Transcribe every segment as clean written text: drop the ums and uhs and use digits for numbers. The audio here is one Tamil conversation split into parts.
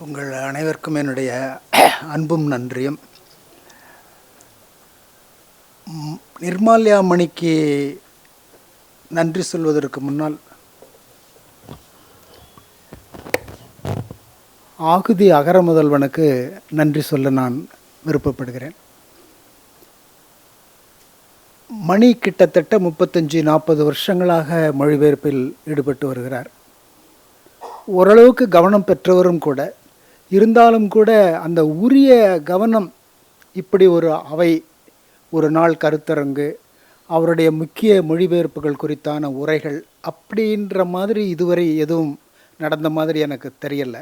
உங்கள் அனைவருக்கும் என்னுடைய அன்பும் நன்றியும். நிர்மால்யா மணிக்கு நன்றி சொல்வதற்கு முன்னால் ஆகுதி அகர முதல்வனுக்கு நன்றி சொல்ல நான் விருப்பப்படுகிறேன். மணி கிட்டத்தட்ட 35-40 வருஷங்களாக மொழிபெயர்ப்பில் ஈடுபட்டு வருகிறார். ஓரளவுக்கு கவனம் பெற்றவரும் கூட. இருந்தாலும் கூட அந்த உரிய கவனம், இப்படி ஒரு அவை, ஒரு நாள் கருத்தரங்கு, அவருடைய முக்கிய மொழிபெயர்ப்புகள் குறித்தான உரைகள் அப்படின்ற மாதிரி இதுவரை எதுவும் நடந்த மாதிரி எனக்கு தெரியலை.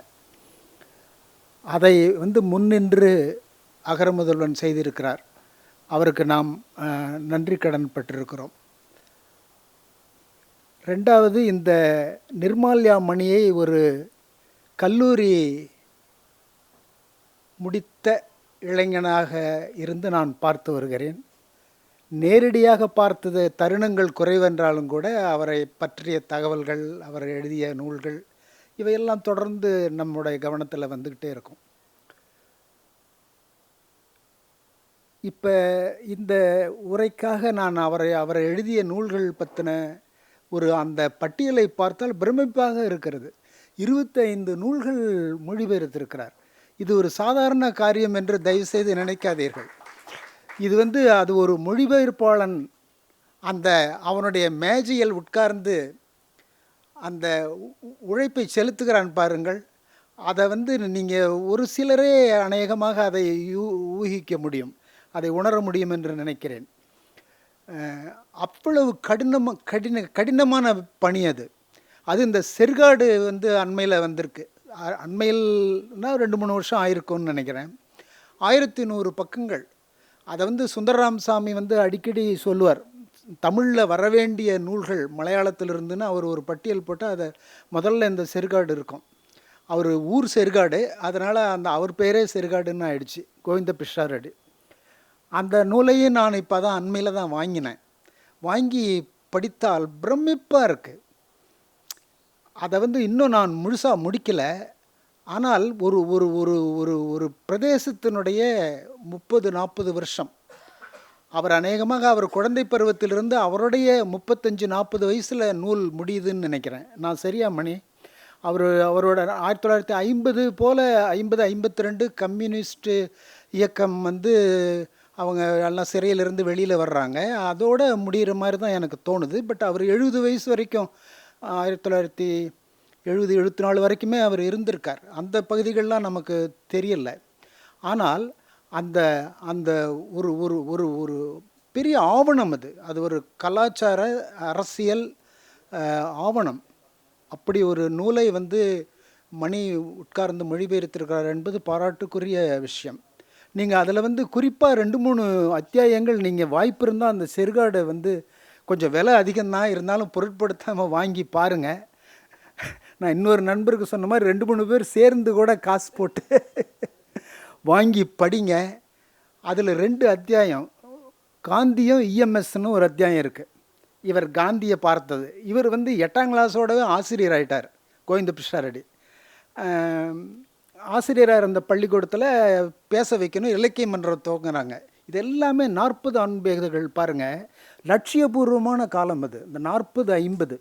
அதை முன்னின்று அகர முதல்வன் செய்திருக்கிறார். அவருக்கு நாம் நன்றி கடன் பட்டிருக்கிறோம். ரெண்டாவது, இந்த நிர்மால்யா மணியை ஒரு கல்லூரி முடித்த இளைஞனாக இருந்து நான் பார்த்து வருகிறேன். நேரடியாக பார்த்தது தருணங்கள் குறைவென்றாலும் கூட அவரை பற்றிய தகவல்கள், அவர் எழுதிய நூல்கள், இவையெல்லாம் தொடர்ந்து நம்முடைய கவனத்தில் வந்துக்கிட்டே இருக்கும். இப்போ இந்த உரைக்காக நான் அவரை எழுதிய நூல்கள் பற்றின அந்த பட்டியலை பார்த்தால் பிரமிப்பாக இருக்கிறது. 25 நூல்கள் மொழிபெயர்த்திருக்கிறார். இது ஒரு சாதாரண காரியம் என்று தயவுசெய்து நினைக்காதீர்கள். இது அது ஒரு மொழிபெயர்ப்பாளன் அவனுடைய மேஜையில் உட்கார்ந்து அந்த உழைப்பை செலுத்துகிறான் பாருங்கள். அதை நீங்கள் ஒரு சிலரே அநேகமாக அதை ஊகிக்க முடியும், அதை உணர முடியும் என்று நினைக்கிறேன். அவ்வளவு கடினமான பணி அது. இந்த செர்காடு அண்மையில் வந்திருக்கு. அண்மையில்னா 2-3 வருஷம் ஆயிருக்கும்னு நினைக்கிறேன். 1100 பக்கங்கள். அதை சுந்தரராமசாமி அடிக்கடி சொல்லுவார், தமிழில் வரவேண்டிய நூல்கள் மலையாளத்திலிருந்துன்னு அவர் ஒரு பட்டியல் போட்டால் அதை முதல்ல இந்த செர்காடு இருக்கும். அவர் ஊர் செர்காடு, அதனால் அவர் பேரே செர்காடுன்னு ஆயிடுச்சு, கோவிந்த பிஷாரடி. அந்த நூலையும் நான் இப்போ தான் அண்மையில் தான் வாங்கினேன். வாங்கி படித்தால் பிரமிப்பாக இருக்குது. அதை இன்னும் நான் முழுசாக முடிக்கலை. ஆனால் ஒரு ஒரு ஒரு ஒரு ஒரு பிரதேசத்தினுடைய 30-40 வருஷம், அவர் அநேகமாக அவர் குழந்தை பருவத்திலிருந்து அவருடைய 35-40 வயசில் நூல் முடியுதுன்னு நினைக்கிறேன். நான் சரியா மணி? அவரோட 1950 போல் 50-52 கம்யூனிஸ்ட் இயக்கம் அவங்க எல்லாம் சிறையிலிருந்து வெளியில் வர்றாங்க. அதோடு முடிகிற மாதிரி தான் எனக்கு தோணுது. பட் அவர் 70 வயசு வரைக்கும், 1970-74 வரைக்குமே அவர் இருந்திருக்கார். அந்த பகுதிகளெலாம் நமக்கு தெரியலை. ஆனால் அந்த அந்த ஒரு ஒரு ஒரு ஒரு பெரிய ஆவணம் அது ஒரு கலாச்சார அரசியல் ஆவணம். அப்படி ஒரு நூலை மணி உட்கார்ந்து மொழிபெயர்த்திருக்கிறார் என்பது பாராட்டுக்குரிய விஷயம். நீங்கள் அதில் குறிப்பாக 2-3 அத்தியாயங்கள் நீங்கள் வாய்ப்பு இருந்தால் அந்த செர்காடை கொஞ்சம் விலை அதிகம்தான், இருந்தாலும் பொருட்படுத்தாமல் வாங்கி பாருங்கள். நான் இன்னொரு நண்பருக்கு சொன்ன மாதிரி 2-3 பேர் சேர்ந்து கூட காசு போட்டு வாங்கி படிங்க. அதில் 2 அத்தியாயம், காந்தியும் இஎம்எஸ்ன்னு ஒரு அத்தியாயம் இருக்குது. இவர் காந்தியை பார்த்தது. இவர் 8ஆம் கிளாஸோடவே ஆசிரியர் ஆகிட்டார், கோவிந்த பிஷாரடி. ஆசிரியராக இருந்த பள்ளிக்கூடத்தில் பேச வைக்கணும், இலக்கிய மன்றம் துவங்குறாங்க. இது எல்லாமே 40 ஆண்டுகள் பாருங்கள். லட்சியபூர்வமான காலம் அது, இந்த 40-50.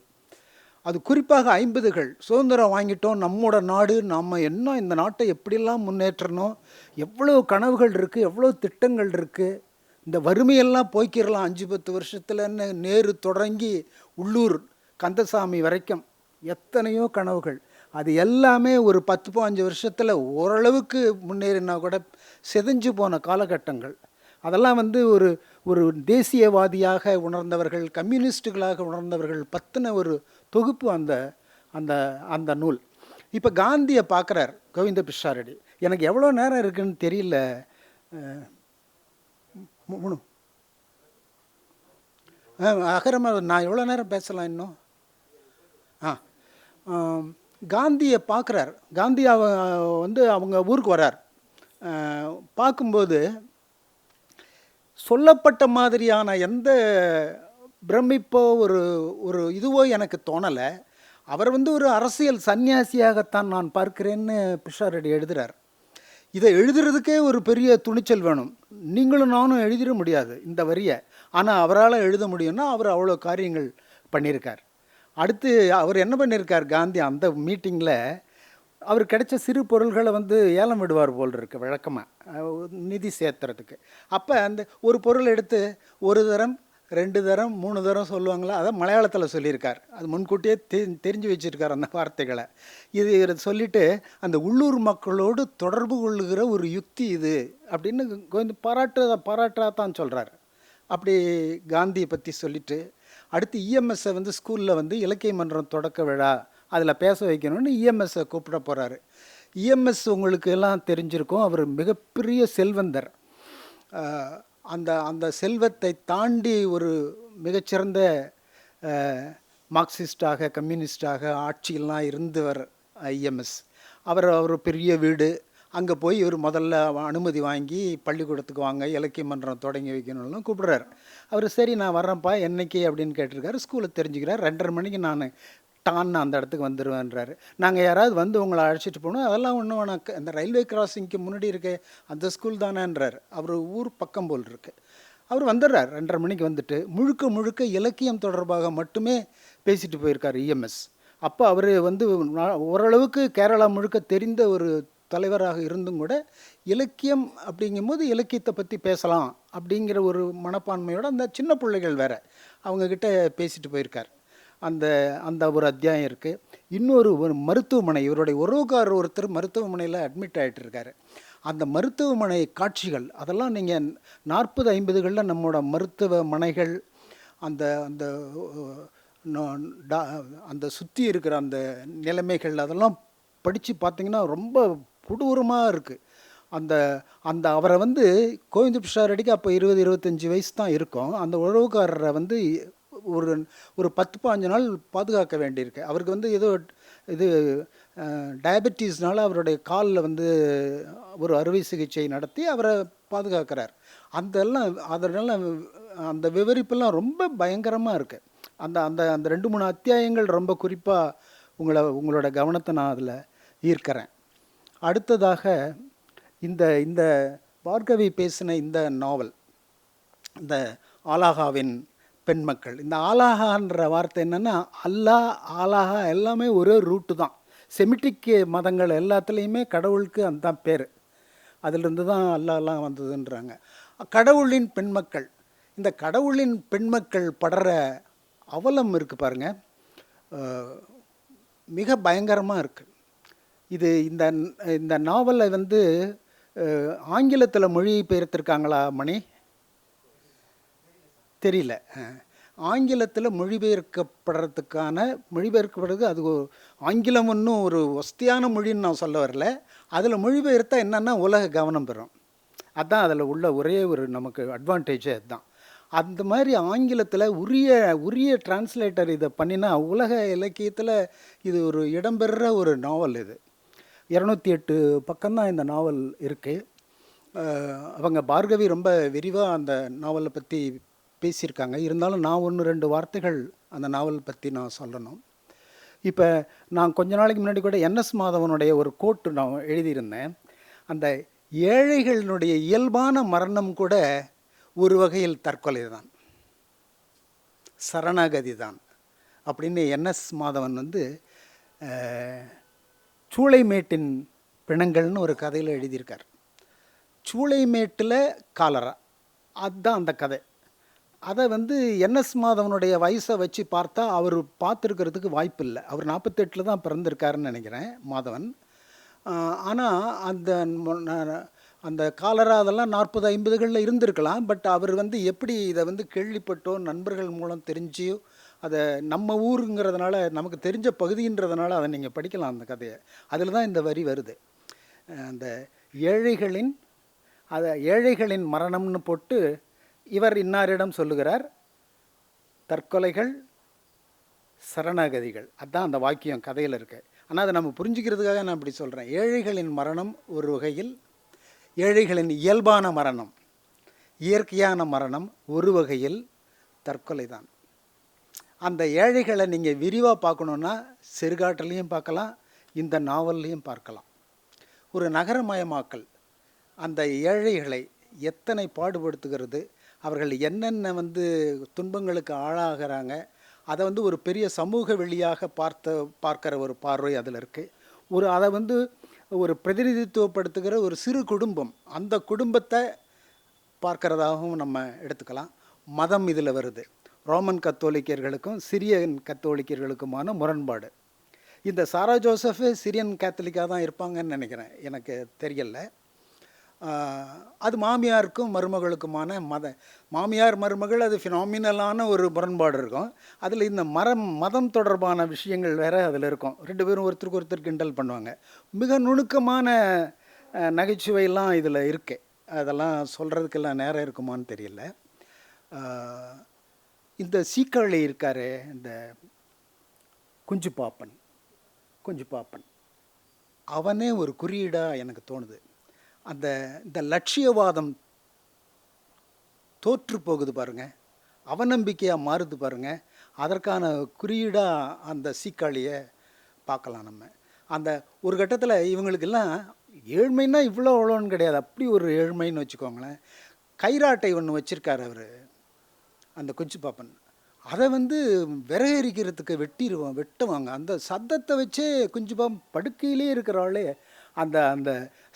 அது குறிப்பாக 50கள். சுதந்திரம் வாங்கிட்டோம், நம்மோட நாடு, நம்ம என்ன இந்த நாட்டை எப்படிலாம் முன்னேற்றணும், எவ்வளோ கனவுகள் இருக்குது, எவ்வளோ திட்டங்கள் இருக்குது, இந்த வறுமையெல்லாம் போய்க்கிடலாம் 5-10 வருஷத்துலன்னு நேரு தொடங்கி உள்ளூர் கந்தசாமி வரைக்கும் எத்தனையோ கனவுகள். அது எல்லாமே ஒரு 10-15 வருஷத்தில் ஓரளவுக்கு முன்னேறினா கூட செதஞ்சு போன காலகட்டங்கள். அதெல்லாம் ஒரு ஒரு தேசியவாதியாக உணர்ந்தவர்கள், கம்யூனிஸ்டுகளாக உணர்ந்தவர்கள் பற்றின ஒரு தொகுப்பு அந்த அந்த அந்த நூல். இப்போ காந்தியை பார்க்குறார் கோவிந்த பிஷாரடி. எனக்கு எவ்வளோ நேரம் இருக்குதுன்னு தெரியல. அகரமாக நான் எவ்வளோ நேரம் பேசலாம் இன்னும்? காந்தியை பார்க்குறார். காந்தி அவங்க ஊருக்கு வரார். பார்க்கும்போது சொல்லப்பட்ட மாதிரியான எந்த பிரமிப்போ ஒரு ஒரு இதுவோ எனக்கு தோணலை. அவர் வந்து ஒரு அரசியல் சன்னியாசியாகத்தான் நான் பார்க்கிறேன்னு பிஷாரடி எழுதுகிறார். இதை எழுதுறதுக்கே ஒரு பெரிய துணிச்சல் வேணும். நீங்களும் நானும் எழுதிட முடியாது இந்த வரியை. ஆனால் அவரால் எழுத முடியும்னா அவர் அவ்வளோ காரியங்கள் பண்ணியிருக்கார். அடுத்து அவர் என்ன பண்ணியிருக்கார் காந்தி அந்த மீட்டிங்கில், அவர் கிடைச்ச சிறு பொருள்களை வந்து ஏலம் விடுவார் போல் இருக்கு வழக்கமாக நிதி சேர்த்துறதுக்கு. அப்போ அந்த ஒரு பொருள் எடுத்து ஒரு தரம் 2 தரம் 3 தரம் சொல்லுவாங்களா, அதை மலையாளத்தில் சொல்லியிருக்கார். அது முன்கூட்டியே தெரிஞ்சு வச்சுருக்கார் அந்த வார்த்தைகளை. இது சொல்லிவிட்டு அந்த உள்ளூர் மக்களோடு தொடர்பு கொள்ளுகிற ஒரு யுக்தி இது அப்படின்னு கொஞ்சம் பாராட்டாதான் சொல்கிறார். அப்படி காந்தியை பற்றி சொல்லிவிட்டு அடுத்து இஎம்எஸ்ஸை வந்து ஸ்கூலில் வந்து இலக்கிய மன்றம் தொடக்க விழா அதில் பேச வைக்கணும்னு இஎம்எஸ்ஸை கூப்பிட போகிறாரு. இஎம்எஸ் உங்களுக்கு எல்லாம் தெரிஞ்சிருக்கும், அவர் மிகப்பெரிய செல்வந்தர். அந்த அந்த செல்வத்தை தாண்டி ஒரு மிகச்சிறந்த மார்க்சிஸ்டாக கம்யூனிஸ்டாக ஆட்சியெல்லாம் இருந்தவர் இஎம்எஸ். அவர் பெரிய வீடு, அங்கே போய் இவர் முதல்ல அனுமதி வாங்கி பள்ளிக்கூடத்துக்கு வாங்க இலக்கிய மன்றம் தொடங்கி வைக்கணும்னு கூப்பிட்றாரு. அவர் சரி நான் வர்றேன்ப்பா என்னைக்கு அப்படின்னு கேட்டிருக்காரு. ஸ்கூலை தெரிஞ்சுக்கிறார். 2:30 மணிக்கு நான் டான்னு அந்த இடத்துக்கு வந்துடுவேன்றாரு. நாங்கள் யாராவது வந்து உங்களை அழைச்சிட்டு போகணும், அதெல்லாம் ஒன்றும் வேணாம், அந்த ரயில்வே கிராசிங்க்கு முன்னாடி இருக்க அந்த ஸ்கூல் தானேன்றார். அவர் ஊர் பக்கம் போல் இருக்கு. அவர் வந்துடுறார். 2:30 மணிக்கு வந்துட்டு முழுக்க முழுக்க இலக்கியம் தொடர்பாக மட்டுமே பேசிட்டு போயிருக்கார் இஎம்எஸ். அப்போ அவர் வந்து ஓரளவுக்கு கேரளா முழுக்க தெரிந்த ஒரு தலைவராக இருந்தும் கூட இலக்கியம் அப்படிங்கும்போது இலக்கியத்தை பற்றி பேசலாம் அப்படிங்கிற ஒரு மனப்பான்மையோடு அந்த சின்ன பிள்ளைகள் வேறு அவங்கக்கிட்ட பேசிட்டு போயிருக்கார். அந்த அந்த ஒரு அத்தியாயம் இருக்குது. இன்னொரு ஒரு மருத்துவமனை, இவருடைய உறவுக்காரர் ஒருத்தர் மருத்துவமனையில் அட்மிட் ஆகிட்டு இருக்காரு. அந்த மருத்துவமனை காட்சிகள் அதெல்லாம் நீங்கள் 40-50களில் நம்மளோட மருத்துவமனைகள் அந்த அந்த அந்த சுற்றி இருக்கிற அந்த நிலைமைகள் அதெல்லாம் படித்து பார்த்திங்கன்னா ரொம்ப கொடூரமாக இருக்குது. அந்த அந்த அவரை வந்து கோவிந்த பிஷாரடிக்கு அப்போ 20-25 வயசு தான் இருக்கும். அந்த உறவுக்காரரை வந்து ஒரு 10-15 நாள் பாதுகாக்க வேண்டியிருக்கு. அவருக்கு வந்து ஏதோ இது டயபெட்டிஸ்னால அவருடைய காலில் வந்து ஒரு அறுவை சிகிச்சை நடத்தி அவரை பாதுகாக்கிறார். அதனால் அந்த விவரிப்பெல்லாம் ரொம்ப பயங்கரமாக இருக்குது. அந்த அந்த அந்த 2-3 அத்தியாயங்கள் ரொம்ப குறிப்பாக உங்களோட கவனத்தை நான் அதில் ஈர்க்கிறேன். அடுத்ததாக இந்த இந்த பார்கவி பேசின இந்த நாவல், இந்த ஆலாகாவின் பெண்மக்கள். இந்த ஆலாகான்ற வார்த்தை என்னென்னா அல்லாஹ் ஆலாகா எல்லாமே ஒரே ரூட்டு தான். செமிட்டிக் மதங்கள் எல்லாத்துலேயுமே கடவுளுக்கு அந்த பேர், அதிலிருந்து தான் அல்லாஹ்லாம் வந்ததுன்றாங்க. கடவுளின் பெண்மக்கள், இந்த கடவுளின் பெண்மக்கள் படுற அவலம் இருக்குது பாருங்கள், மிக பயங்கரமாக இருக்குது. இது இந்த இந்த நாவலை வந்து ஆங்கிலத்தில் மொழிபெயர்த்திருக்காங்களா மணி? தெரியல. ஆங்கிலத்தில் மொழிபெயர்க்கப்படுறது அது ஆங்கிலம் ஒன்றும் ஒரு வசதியான மொழின்னு நான் சொல்ல வரல. அதில் மொழிபெயர்த்தா என்னென்னா உலக கவனம் பெறும். அதுதான் அதில் உள்ள ஒரே ஒரு நமக்கு அட்வான்டேஜே அதுதான். அந்த மாதிரி ஆங்கிலத்தில் உரிய டிரான்ஸ்லேட்டர் இதை பண்ணினா உலக இலக்கியத்தில் இது ஒரு இடம்பெறுற ஒரு நாவல். இது 208 பக்கம்தான் இந்த நாவல் இருக்குது. அவங்க பார்கவி ரொம்ப விரிவாக அந்த நாவலை பற்றி பேசியிருக்காங்க. இருந்தாலும் நான் 1-2 வார்த்தைகள் அந்த நாவல் பற்றி நான் சொல்லணும். இப்போ நான் கொஞ்ச நாளைக்கு முன்னாடி கூட என்எஸ் மாதவனுடைய ஒரு கோட்டு நான் எழுதியிருந்தேன். அந்த ஏழைகளினுடைய இயல்பான மரணம் கூட ஒரு வகையில் தற்கொலை தான், சரணாகதி தான் அப்படின்னு என்எஸ் மாதவன் வந்து சூளைமேட்டின் பிணங்கள்னு ஒரு கதையில் எழுதியிருக்கார். சூளைமேட்டில் காலரா, அதுதான் அந்த கதை. அதை வந்து என்எஸ் மாதவனுடைய வயசை வச்சு பார்த்தா அவர் பார்த்துருக்கிறதுக்கு வாய்ப்பு இல்லை. அவர் 48 தான் பிறந்திருக்காருன்னு நினைக்கிறேன் மாதவன். ஆனால் அந்த காலரா அதெல்லாம் 40-50களில் இருந்திருக்கலாம். பட் அவர் வந்து எப்படி இதை வந்து கேள்விப்பட்டோ நண்பர்கள் மூலம் தெரிஞ்சியோ, அதை நம்ம ஊருங்கிறதுனால நமக்கு தெரிஞ்ச பகுதின்றதுனால அதை நீங்கள் படிக்கலாம் அந்த கதையை. அதில் தான் இந்த வரி வருது. அந்த ஏழைகளின் மரணம்னு போட்டு இவர் இன்னாரிடம் சொல்லுகிறார், தற்கொலைகள் சரணாகதிகள், அதுதான் அந்த வாக்கியம் கதையில் இருக்கு. ஆனால் அதை நம்ம புரிஞ்சுக்கிறதுக்காக நான் இப்படி சொல்கிறேன். ஏழைகளின் மரணம் ஒரு வகையில், ஏழைகளின் இயல்பான மரணம், இயற்கையான மரணம் ஒரு வகையில் தற்கொலை தான். அந்த ஏழைகளை நீங்கள் விரிவாக பார்க்கணுன்னா சிறுகாட்டிலையும் பார்க்கலாம், இந்த நாவல்லையும் பார்க்கலாம். ஒரு நகரமயமாக்கல் அந்த ஏழைகளை எத்தனை பாடுபடுத்துகிறது, அவர்கள் என்னென்ன துன்பங்களுக்கு ஆளாகிறாங்க, அதை ஒரு பெரிய சமூக வெளியாக பார்க்குற ஒரு பார்வை அதில் இருக்குது. அதை ஒரு பிரதிநிதித்துவப்படுத்துகிற ஒரு சிறு குடும்பம், அந்த குடும்பத்தை பார்க்குறதாகவும் நம்ம எடுத்துக்கலாம். மதம் இதில் வருது. ரோமன் கத்தோலிக்கர்களுக்கும் சிரியன் கத்தோலிக்கர்களுக்குமான முரண்பாடு. இந்த சாரா ஜோசஃபு சிரியன் கேத்தலிக்காக தான் இருப்பாங்கன்னு நினைக்கிறேன், எனக்கு தெரியல. அது மாமியாருக்கும் மருமகளுக்குமான மாமியார் மருமகள் அது ஃபினாமினலான ஒரு முரண்பாடு இருக்கும். அதில் இந்த மதம் தொடர்பான விஷயங்கள் வேறு அதில் இருக்கும். ரெண்டு பேரும் ஒருத்தருக்கு ஒருத்தர் கிண்டல் பண்ணுவாங்க. மிக நுணுக்கமான நகைச்சுவையெல்லாம் இதில் இருக்குது. அதெல்லாம் சொல்கிறதுக்கெல்லாம் நேரம் இருக்குமான்னு தெரியல. இந்த சீக்காளி இருக்கார், இந்த குஞ்சு பாப்பன் அவனே ஒரு குறியீடாக எனக்கு தோணுது. இந்த லட்சியவாதம் தோற்று போகுது பாருங்கள், அவநம்பிக்கையாக மாறுது பாருங்கள். அதற்கான குறியீடாக அந்த சீக்காளியை பார்க்கலாம் நம்ம. அந்த ஒரு கட்டத்தில் இவங்களுக்கெல்லாம் ஏழ்மைன்னா அவ்வளோன்னு கிடையாது, அப்படி ஒரு ஏழ்மைன்னு வச்சுக்கோங்களேன். கைராட்டை ஒன்று வச்சுருக்கார் அவர், அந்த குஞ்சு பாப்பன். அதை விறகரிக்கிறதுக்கு வெட்டுவாங்க. அந்த சத்தத்தை வச்சே குஞ்சு பாப்பன் படுக்கையிலே இருக்கிறாளே அந்த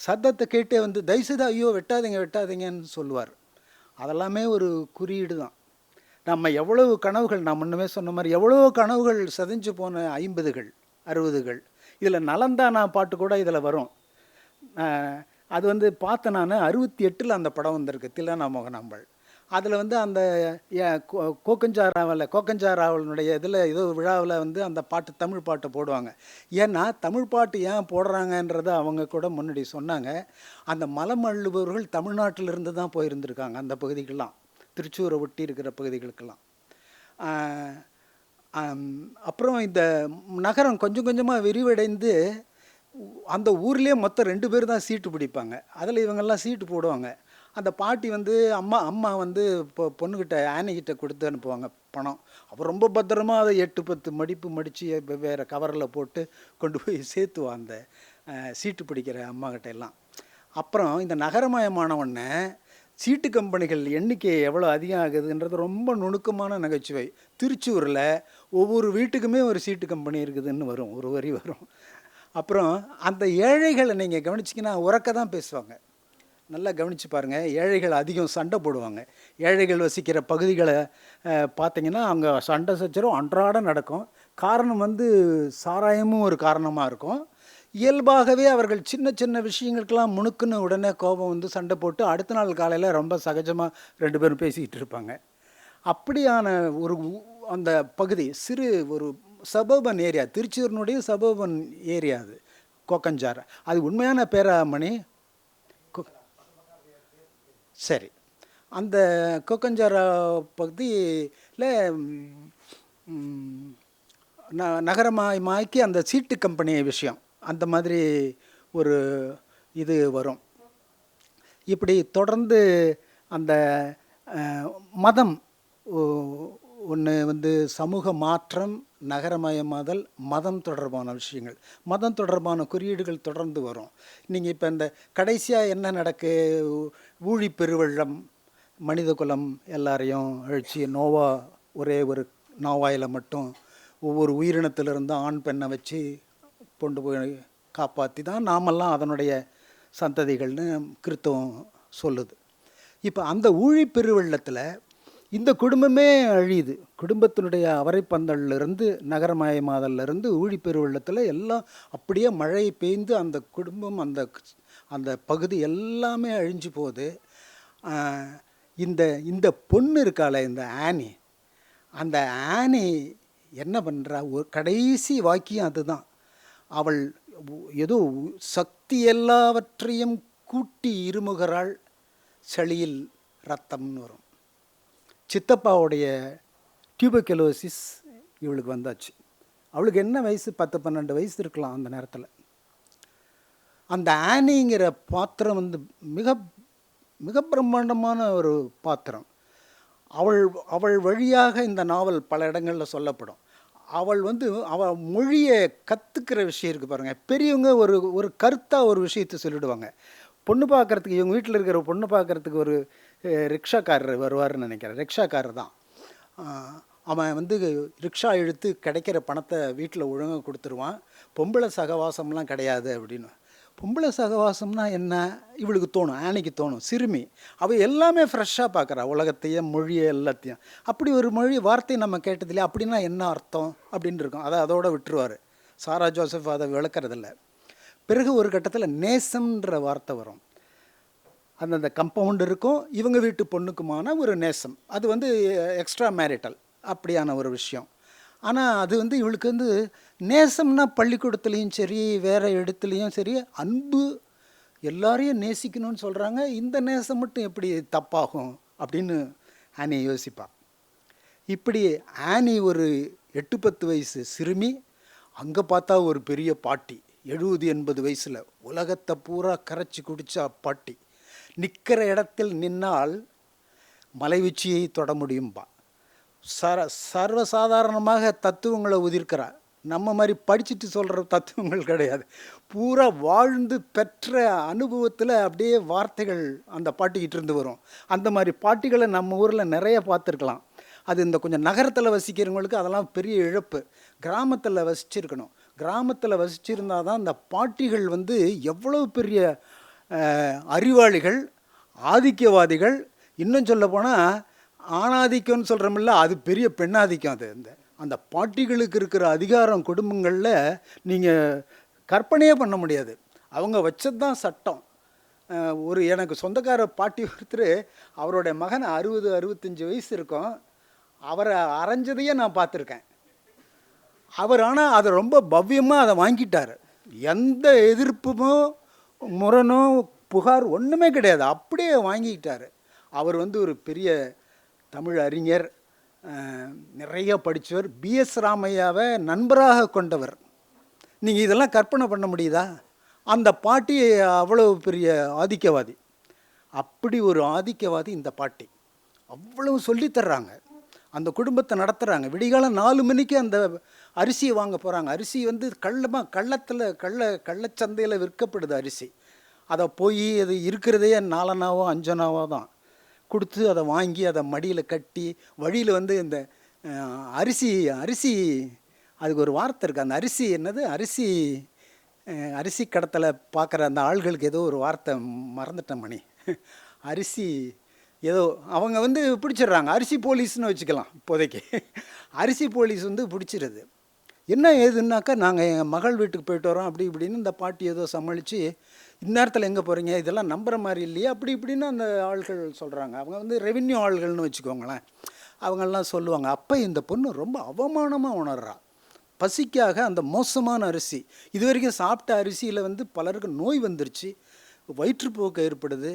சத்தத்தை கேட்டே தயவுசெய்து ஐயோ வெட்டாதீங்கன்னு சொல்லுவார். அதெல்லாமே ஒரு குறியீடு தான். நம்ம எவ்வளவு கனவுகள், நான் முன்னமே சொன்ன மாதிரி எவ்வளோ கனவுகள் சதைஞ்சு போன 50கள் 60கள். இதில் நலந்தானா பாட்டு கூட இதில் வரும். அது பார்த்தேன் நான் 68 அந்த படம் வந்திருக்கு, தில்லானா மோகனாம்பாள். அதில் அந்த கோக்கஞ்சாராவலுடைய இதில் ஏதோ விழாவில் அந்த பாட்டு, தமிழ் பாட்டை போடுவாங்க. ஏன்னா தமிழ் பாட்டு ஏன் போடுறாங்கன்றதை அவங்க கூட முன்னாடி சொன்னாங்க. அந்த மலம் அள்ளுபவர்கள் தமிழ்நாட்டிலிருந்து தான் போயிருந்துருக்காங்க அந்த பகுதிக்கெல்லாம், திருச்சூரை ஒட்டி இருக்கிற பகுதிகளுக்கெல்லாம். அப்புறம் இந்த நகரம் கொஞ்சம் கொஞ்சமாக விரிவடைந்து அந்த ஊர்லேயே மொத்தம் 2 பேர் தான் சீட்டு பிடிப்பாங்க. அதில் இவங்கெல்லாம் சீட்டு போடுவாங்க. அந்த பாட்டி அம்மா இப்போ பொண்ணுக்கிட்ட ஆனிக்கிட்ட கொடுத்து அனுப்புவாங்க பணம். அப்போ ரொம்ப பத்திரமா அதை 8-10 மடிப்பு மடித்து வேறு கவரில் போட்டு கொண்டு போய் சேர்த்துவான் அந்த சீட்டு பிடிக்கிற அம்மாக்கிட்ட எல்லாம். அப்புறம் இந்த நகரமயமானவொடனே சீட்டு கம்பெனிகள் எண்ணிக்கை எவ்வளோ அதிகம் ஆகுதுன்றது ரொம்ப நுணுக்கமான நகைச்சுவை. திருச்சூரில் ஒவ்வொரு வீட்டுக்குமே ஒரு சீட்டு கம்பெனி இருக்குதுன்னு வரும், ஒரு வரி வரும். அப்புறம் அந்த ஏழைகளை நீங்கள் கவனிச்சிங்கன்னா உறக்க தான் பேசுவாங்க. நல்லா கவனித்து பாருங்கள், ஏழைகள் அதிகம் சண்டை போடுவாங்க. ஏழைகள் வசிக்கிற பகுதிகளை பார்த்திங்கன்னா அங்கே சண்டை சச்சரவு அன்றாடம் நடக்கும். காரணம் சாராயமும் ஒரு காரணமாக இருக்கும். இயல்பாகவே அவர்கள் சின்ன சின்ன விஷயங்களுக்கெல்லாம் முணுக்குன்னு உடனே கோபம் சண்டை போட்டு அடுத்த நாள் காலையில் ரொம்ப சகஜமாக 2 பேரும் பேசிக்கிட்டு இருப்பாங்க. அப்படியான ஒரு அந்த பகுதி சிறு ஒரு சபர்பன் ஏரியா, திருச்சூரினுடைய சபர்பன் ஏரியா அது கோக்கஞ்சார். அது உண்மையான பேரா மணி? சரி. அந்த கோக்கஞ்சாரா பகுதியில் நகரமாய்க்கு அந்த சீட்டு கம்பெனி விஷயம் அந்த மாதிரி ஒரு இது வரும். இப்படி தொடர்ந்து அந்த மதம் ஒன்று சமூக மாற்றம், நகரமயமாதல், மதம் தொடர்பான விஷயங்கள், மதம் தொடர்பான குறியீடுகள் தொடர்ந்து வரும். நீங்கள் இப்போ இந்த கடைசியாக என்ன நடக்கு, ஊழி பெருவெள்ளம், மனித குலம் எல்லாரையும் அழிச்சு நோவா ஒரே ஒரு நோவாயில் மட்டும் ஒவ்வொரு உயிரினத்திலிருந்து ஆண் பெண்ணை வச்சு கொண்டு போய் காப்பாற்றி தான் நாமெல்லாம் அதனுடைய சந்ததிகள்னு கிறித்தவம் சொல்லுது. இப்போ அந்த ஊழி பெருவெள்ளத்தில் இந்த குடும்பமே அழியுது. குடும்பத்தினுடைய அவரைப்பந்தல்லிருந்து நகரமயமாதல்லிருந்து ஊழி பெருவெள்ளத்தில் எல்லாம் அப்படியே மழை பெய்ந்து அந்த குடும்பம் அந்த அந்த பகுதி எல்லாமே அழிஞ்சு போகுது. இந்த இந்த பொண்ணு இருக்காளே, இந்த ஆனி, அந்த ஆனி என்ன பண்ணுறா, ஒரு கடைசி வாக்கியம் அதுதான். அவள் ஏதோ சக்தி எல்லாவற்றையும் கூட்டி இருமுகிறாள், சளியில் ரத்தம்னு வரும். சித்தப்பாவுடைய டியூபர்குலோசிஸ் இவளுக்கு வந்தாச்சு. அவளுக்கு என்ன வயசு, 10-12 வயசு இருக்கலாம் அந்த நேரத்தில். அந்த ஆனிங்கிற பாத்திரம் மிக மிக பிரம்மாண்டமான ஒரு பாத்திரம். அவள் அவள் வழியாக இந்த நாவல் பல இடங்களில் சொல்லப்படும். அவள் வந்து அவள் மொழியை கற்றுக்கிற விஷயம் இருக்குது பாருங்கள். பெரியவங்க ஒரு ஒரு கருத்தாக ஒரு விஷயத்தை சொல்லிவிடுவாங்க. பொண்ணு பார்க்குறதுக்கு இவங்க வீட்டில் இருக்கிற பொண்ணு பார்க்குறதுக்கு ஒரு ரிக்ஷாக்காரர் வருவார்னு நினைக்கிறேன். ரிக்ஷாக்காரர் தான். அவன் வந்து ரிக்ஷா இழுத்து கிடைக்கிற பணத்தை வீட்டில் ஒழுங்காக கொடுத்துருவான். பொம்பளை சகவாசம்லாம் கிடையாது அப்படின்னு. பொம்பளை சகவாசம்னா என்ன இவளுக்கு தோணும், ஆனிக்கு தோணும். சிறுமி அவள் எல்லாமே ஃப்ரெஷ்ஷாக பார்க்குறா, உலகத்தையும் மொழியை எல்லாத்தையும். அப்படி ஒரு மொழி வார்த்தை நம்ம கேட்டதில்லையே, அப்படின்னா என்ன அர்த்தம் அப்படின்னு இருக்கும். அதை அதோடு விட்டுருவார். சாரா ஜோசப் அதை விளக்கறதில்ல. பிறகு ஒரு கட்டத்தில் நேசம்ன்ற வார்த்தை வரும். அந்தந்த கம்பவுண்ட் இருக்கும், இவங்க வீட்டு பொண்ணுக்குமான ஒரு நேசம். அது வந்து எக்ஸ்ட்ரா மேரிட்டல் அப்படியான ஒரு விஷயம். ஆனால் அது வந்து இவளுக்கு வந்து நேசம்னா பள்ளிக்கூடத்துலேயும் சரி வேறு இடத்துலையும் சரி அன்பு, எல்லாரையும் நேசிக்கணும்னு சொல்கிறாங்க. இந்த நேசம் மட்டும் எப்படி தப்பாகும் அப்படின்னு ஆனி யோசிப்பாள். இப்படி ஆனி ஒரு 8-10 வயசு சிறுமி, அங்கே பார்த்தா ஒரு பெரிய பாட்டி 70-80 வயசில் உலகத்தை பூரா கரைச்சி குடித்தா பாட்டி. நிற்கிற இடத்தில் நின்னால் மலை உச்சியை தொட முடியும்பா. சர்வசாதாரணமாக தத்துவங்களை உதிர்க்கிறார். நம்ம மாதிரி படிச்சுட்டு சொல்கிற தத்துவங்கள் கிடையாது. பூரா வாழ்ந்து பெற்ற அனுபவத்தில் அப்படியே வார்த்தைகள் அந்த பாட்டிக்கிட்டு இருந்து வரும். அந்த மாதிரி பாட்டிகளை நம்ம ஊரில் நிறைய பார்த்துருக்கலாம். அது இந்த கொஞ்சம் நகரத்தில் வசிக்கிறவங்களுக்கு அதெல்லாம் பெரிய இழப்பு. கிராமத்தில் வசிச்சிருக்கணும். கிராமத்தில் வசிச்சிருந்தால் தான் அந்த பாட்டிகள் வந்து எவ்வளோ பெரிய அறிவாளிகள், ஆதிக்கவாதிகள். இன்னும் சொல்ல போனால் ஆணாதிக்கம்னு சொல்கிறோமில்ல, அது பெரிய பெண்ணாதிக்கம். அது அந்த பாட்டிகளுக்கு இருக்கிற அதிகாரம் குடும்பங்களில் நீங்கள் கற்பனையே பண்ண முடியாது. அவங்க வச்சது தான் சட்டம். ஒரு எனக்கு சொந்தக்கார பாட்டி ஒருத்தர், அவருடைய மகன் 60-65 வயசு இருக்கும். அவரை அரைஞ்சதையே நான் பார்த்துருக்கேன். அவர் ஆனால் அதை ரொம்ப பவ்யமாக அதை வாங்கிட்டார். எந்த எதிர்ப்புமோ முரணோ புகார் ஒன்றுமே கிடையாது, அப்படியே வாங்கிக்கிட்டார். அவர் வந்து ஒரு பெரிய தமிழ் அறிஞர், நிறைய படித்தவர். பிஎஸ் ராமையாவை நண்பராக கொண்டவர். நீங்கள் இதெல்லாம் கற்பனை பண்ண முடியுதா? அந்த பாட்டி அவ்வளோ பெரிய ஆதிக்கவாதி. அப்படி ஒரு ஆதிக்கவாதி இந்த பாட்டி. அவ்வளவு சொல்லித்தர்றாங்க, அந்த குடும்பத்தை நடத்துகிறாங்க. விடிகாலம் 4 மணிக்கு அந்த அரிசியை வாங்க போகிறாங்க. அரிசி வந்து கள்ளச்சந்தையில் விற்கப்படுது அரிசி. அதை போய் அது இருக்கிறதே 4 அணாவோ 5 அணாவோ தான் கொடுத்து அதை வாங்கி அதை மடியில் கட்டி, வழியில் வந்து இந்த அரிசி அதுக்கு ஒரு வார்த்தை இருக்குது. அந்த அரிசி என்னது, அரிசி கடத்தலை பார்க்குற அந்த ஆள்களுக்கு ஏதோ ஒரு வார்த்தை மறந்துட்டேன் மணி. அரிசி ஏதோ அவங்க வந்து பிடிச்சிடுறாங்க. அரிசி போலீஸ்னு வச்சுக்கலாம் இப்போதைக்கு. அரிசி போலீஸ் வந்து பிடிச்சிருது. என்ன ஏதுன்னாக்கா, நாங்கள் எங்கள் மகள் வீட்டுக்கு போயிட்டு வரோம் அப்படி இப்படின்னு இந்த பாட்டி ஏதோ சமாளித்து, இந்நேரத்தில் எங்கே போகிறீங்க, இதெல்லாம் நம்புகிற மாதிரி இல்லையே அப்படி இப்படின்னு அந்த ஆள்கள் சொல்கிறாங்க. அவங்க வந்து ரெவென்யூ ஆள்கள்னு வச்சுக்கோங்களேன். அவங்கெல்லாம் சொல்லுவாங்க. அப்போ இந்த பொண்ணு ரொம்ப அவமானமாக உணர்றா. பசிக்காக அந்த மோசமான அரிசி, இது வரைக்கும் சாப்பிட்ட அரிசியில் வந்து பலருக்கு நோய் வந்துருச்சு, வயிற்றுப்போக்கு ஏற்படுது.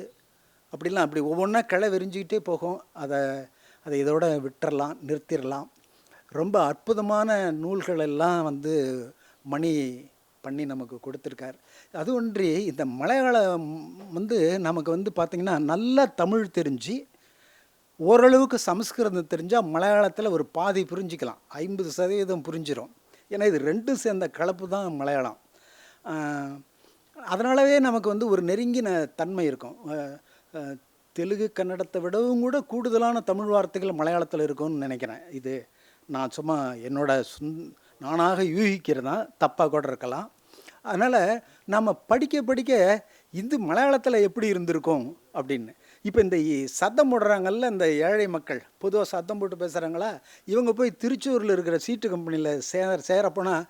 அப்படிலாம் அப்படி ஒவ்வொன்றா கிளை விரிஞ்சிக்கிட்டே போகும். அதை இதோட விட்டுறலாம், நிறுத்திடலாம். ரொம்ப அற்புதமான நூல்கள் எல்லாம் வந்து மணி பண்ணி நமக்கு கொடுத்துருக்கார். அது ஒன்றி இந்த மலையாளம் வந்து நமக்கு வந்து பார்த்திங்கன்னா நல்லா தமிழ் தெரிஞ்சு ஓரளவுக்கு சமஸ்கிருதம் தெரிஞ்சால் மலையாளத்தில் ஒரு பாதி புரிஞ்சிக்கலாம், 50% புரிஞ்சிடும். ஏன்னா இது ரெண்டும் சேர்ந்த கலப்பு தான் மலையாளம். அதனாலவே நமக்கு வந்து ஒரு நெருங்கின தன்மை இருக்கும். தெலுங்கு கன்னடத்தை விடவும் கூட கூடுதலான தமிழ் வார்த்தைகள் மலையாளத்தில் இருக்கும்னு நினைக்கிறேன். இது நான் சும்மா என்னோட நானாக யூகிக்கிறதான், தப்பாக கூட இருக்கலாம். அதனால் நம்ம படிக்க இது மலையாளத்தில் எப்படி இருந்திருக்கும் அப்படின்னு. இப்போ இந்த சத்தம் போடுறாங்கல்ல இந்த ஏழை மக்கள், பொதுவாக சத்தம் போட்டு பேசுகிறாங்களா, இவங்க போய் திருச்சூரில் இருக்கிற சீட்டு கம்பெனியில் சேரப்போனால்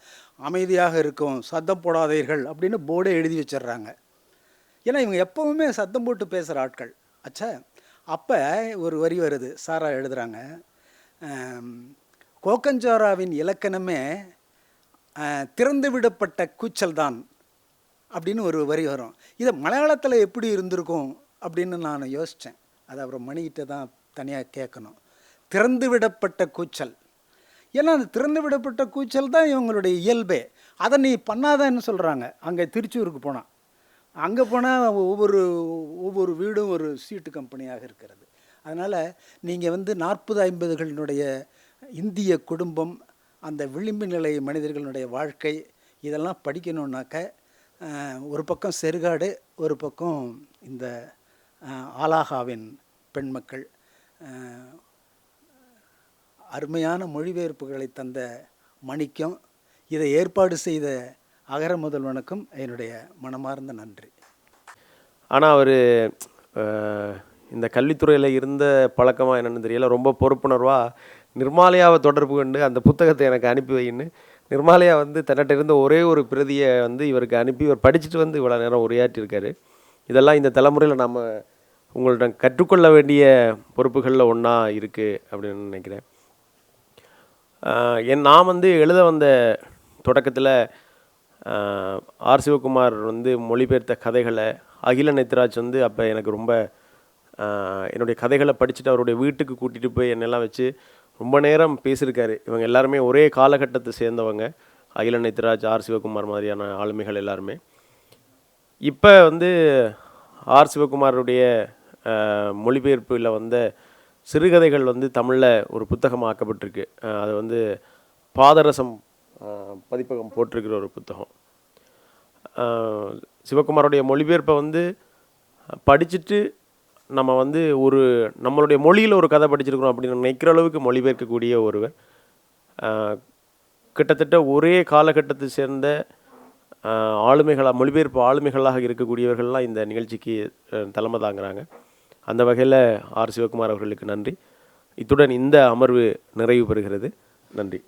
அமைதியாக இருக்கும், சத்தம் போடாதீர்கள் அப்படின்னு போர்டே எழுதி வச்சிடுறாங்க. ஏன்னா இவங்க எப்போவுமே சத்தம் போட்டு பேசுகிற ஆட்கள். அச்சா, அப்போ ஒரு வரி வருது, சாரா எழுதுகிறாங்க, கோக்கஞ்சாராவின் இலக்கணமே திறந்து விடப்பட்ட கூச்சல் தான் அப்படின்னு ஒரு வரி வரும். இதை மலையாளத்தில் எப்படி இருந்திருக்கும் அப்படின்னு நான் யோசித்தேன். அது அப்புறம் மணிகிட்ட தான் தனியாக கேட்கணும். திறந்து விடப்பட்ட கூச்சல். ஏன்னா அந்த திறந்து விடப்பட்ட கூச்சல் தான் இவங்களுடைய இயல்பே. அதை நீ பண்ணாதன்னு சொல்கிறாங்க. அங்கே திருச்சூருக்கு போனால், அங்கே போனால் ஒவ்வொரு வீடும் ஒரு சீட்டு கம்பெனியாக இருக்கிறது. அதனால் நீங்கள் வந்து 40-50களினுடைய இந்திய குடும்பம், அந்த விளிம்பு நிலை மனிதர்களுடைய வாழ்க்கை, இதெல்லாம் படிக்கணுன்னாக்க ஒரு பக்கம் செர்காடு, ஒரு பக்கம் இந்த ஆலாகாவின் பெண்மக்கள், அருமையான மொழிபெயர்ப்புகளை தந்த மணிக்கம், இதை ஏற்பாடு செய்த அகர முதல்வனுக்கும் என்னுடைய மனமார்ந்த நன்றி. ஆனால் அவர் இந்த கல்வித்துறையில் இருந்த பழக்கமாக என்னென்னு தெரியல, ரொம்ப பொறுப்புணர்வாக நிர்மாலயாவை தொடர்பு கொண்டு அந்த புத்தகத்தை எனக்கு அனுப்பி வைன்னு, நிர்மாலயா வந்து தன்னிட்ட இருந்த ஒரே ஒரு பிரதியை வந்து இவருக்கு அனுப்பி இவர் படிச்சுட்டு வந்து இவ்வளோ நேரம் உரையாற்றியிருக்காரு. இதெல்லாம் இந்த தலைமுறையில் நம்ம உங்கள்ட்ட கற்றுக்கொள்ள வேண்டிய பொறுப்புகளில் ஒன்றா இருக்குது அப்படின்னு நினைக்கிறேன். நான் வந்து எழுத வந்த தொடக்கத்தில் ஆர் சிவகுமார் வந்து மொழிபெயர்த்த கதைகளை அகில நெத்ராஜ் வந்து அப்போ எனக்கு ரொம்ப என்னுடைய கதைகளை படிச்சுட்டு அவருடைய வீட்டுக்கு கூட்டிகிட்டு போய் என்னெல்லாம் வச்சு ரொம்ப நேரம் பேசியிருக்காரு. இவங்க எல்லாருமே ஒரே காலகட்டத்தை சேர்ந்தவங்க, அகில நெத்ராஜ், ஆர் சிவகுமார் மாதிரியான ஆளுமைகள் எல்லாருமே. இப்போ வந்து ஆர் சிவகுமாருடைய மொழிபெயர்ப்பில் வந்த சிறுகதைகள் வந்து தமிழில் ஒரு புத்தகமாக ஆக்கப்பட்டிருக்கு. அது வந்து பாதரசம் பதிப்பகம் போட்டிருக்கிற ஒரு புத்தகம். சிவகுமாரோடைய மொழிபெயர்ப்பை வந்து படிச்சுட்டு நம்ம வந்து ஒரு நம்மளுடைய மொழியில் ஒரு கதை படிச்சிருக்கிறோம் அப்படின்னு நினைக்கிற அளவுக்கு மொழிபெயர்க்கக்கூடிய ஒருவர். கிட்டத்தட்ட ஒரே காலகட்டத்தை சேர்ந்த ஆளுமைகளாக, மொழிபெயர்ப்பு ஆளுமைகளாக இருக்கக்கூடியவர்கள்லாம் இந்த நிகழ்ச்சிக்கு தலைமை தாங்குகிறாங்க. அந்த வகையில் ஆர் சிவகுமார் அவர்களுக்கு நன்றி. இத்துடன் இந்த அமர்வு நிறைவு பெறுகிறது. நன்றி.